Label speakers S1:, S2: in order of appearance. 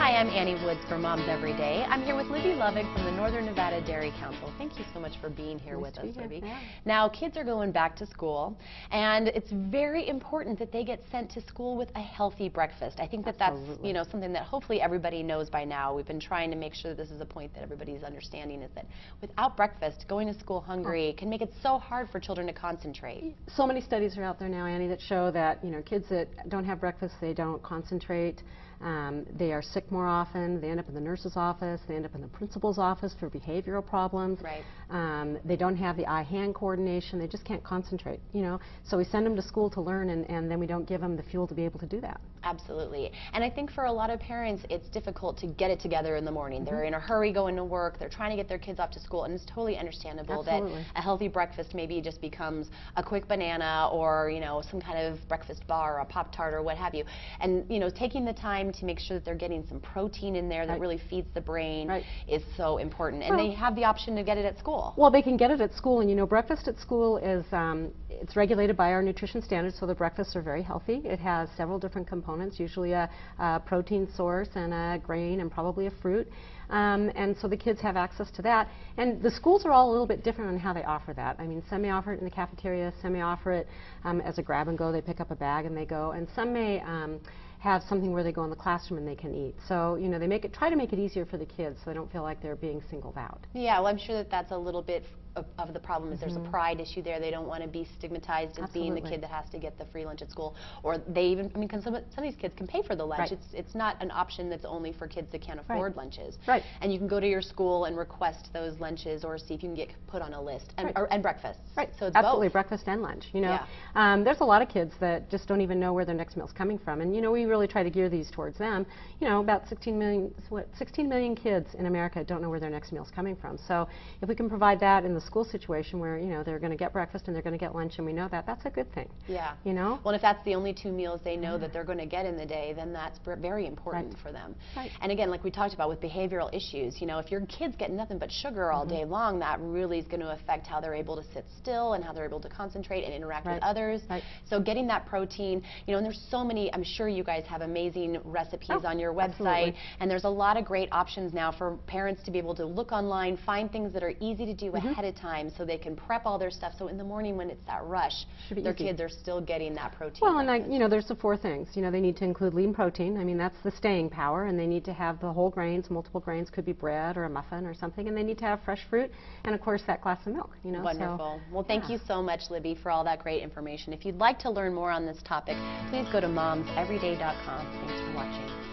S1: Hi, I'm Annie Woods for Moms Every Day. I'm here with Libby Lovig from the Northern Nevada Dairy Council. Thank you so much for being here with us, Libby.
S2: Yeah.
S1: Now, kids are going back to school, and it's very important that they get sent to school with a healthy breakfast. I think that that's something that hopefully everybody knows by now. We've been trying to make sure that this is a point that everybody's understanding, is that without breakfast, going to school hungry can make it so hard for children to concentrate.
S2: So many studies are out there now, Annie, that show that kids that don't have breakfast, they don't concentrate. They are sick more often. They end up in the nurse's office. They end up in the principal's office for behavioral problems.
S1: Right.
S2: They don't have the eye-hand coordination. They just can't concentrate, So we send them to school to learn, and then we don't give them the fuel to be able to do that.
S1: Absolutely. And I think for a lot of parents, it's difficult to get it together in the morning. They're in a hurry going to work. They're trying to get their kids off to school, and it's totally understandable that a healthy breakfast maybe just becomes a quick banana or, some kind of breakfast bar or a Pop-Tart or what have you. And, taking the time to make sure that they're getting some protein in there that really feeds the brain is so important. And they have the option to get it at school.
S2: Well, they can get it at school, and breakfast at school is it's regulated by our nutrition standards, so the breakfasts are very healthy. It has several different components, usually a protein source and a grain and probably a fruit. And so the kids have access to that. And the schools are all a little bit different on how they offer that. I mean, some may offer it in the cafeteria, some may offer it as a grab and go. They pick up a bag and they go. And some may have something where they go in the classroom and they can eat. So, they try to make it easier for the kids so they don't feel like they're being singled out.
S1: Yeah, well, I'm sure that that's a little bit of the problem is there's a pride issue there. They don't want to be stigmatized as being the kid that has to get the free lunch at school. Or they even, because some of these kids can pay for the lunch. It's not an option that's only for kids that can't afford lunches. And you can go to your school and request those lunches or see if you can get put on a list. And breakfast. So it's
S2: absolutely,
S1: both.
S2: breakfast and lunch. There's a lot of kids that just don't even know where their next meal's coming from. And we really try to gear these towards them. About 16 million kids in America don't know where their next meal's coming from. So if we can provide that in the school situation where they're going to get breakfast and they're going to get lunch, and we know that, that's a good thing.
S1: Yeah. Well, and if that's the only 2 meals they know that they're going to get in the day, then that's very important for them. And again, like we talked about with behavioral issues, if your kids get nothing but sugar all day long, that really is going to affect how they're able to sit still and how they're able to concentrate and interact with others. So getting that protein, and there's so many, I'm sure you guys have amazing recipes on your website, and there's a lot of great options now for parents to be able to look online, find things that are easy to do ahead of time so they can prep all their stuff, so in the morning when it's that rush, their kids are still getting that protein.
S2: Well, and there's the 4 things. They need to include lean protein. I mean, that's the staying power, and they need to have the whole grains, multiple grains, could be bread or a muffin or something, and they need to have fresh fruit, and of course that glass of milk.
S1: Wonderful. Well, thank you so much, Libby, for all that great information. If you'd like to learn more on this topic, please go to momseveryday.com. Thanks for watching.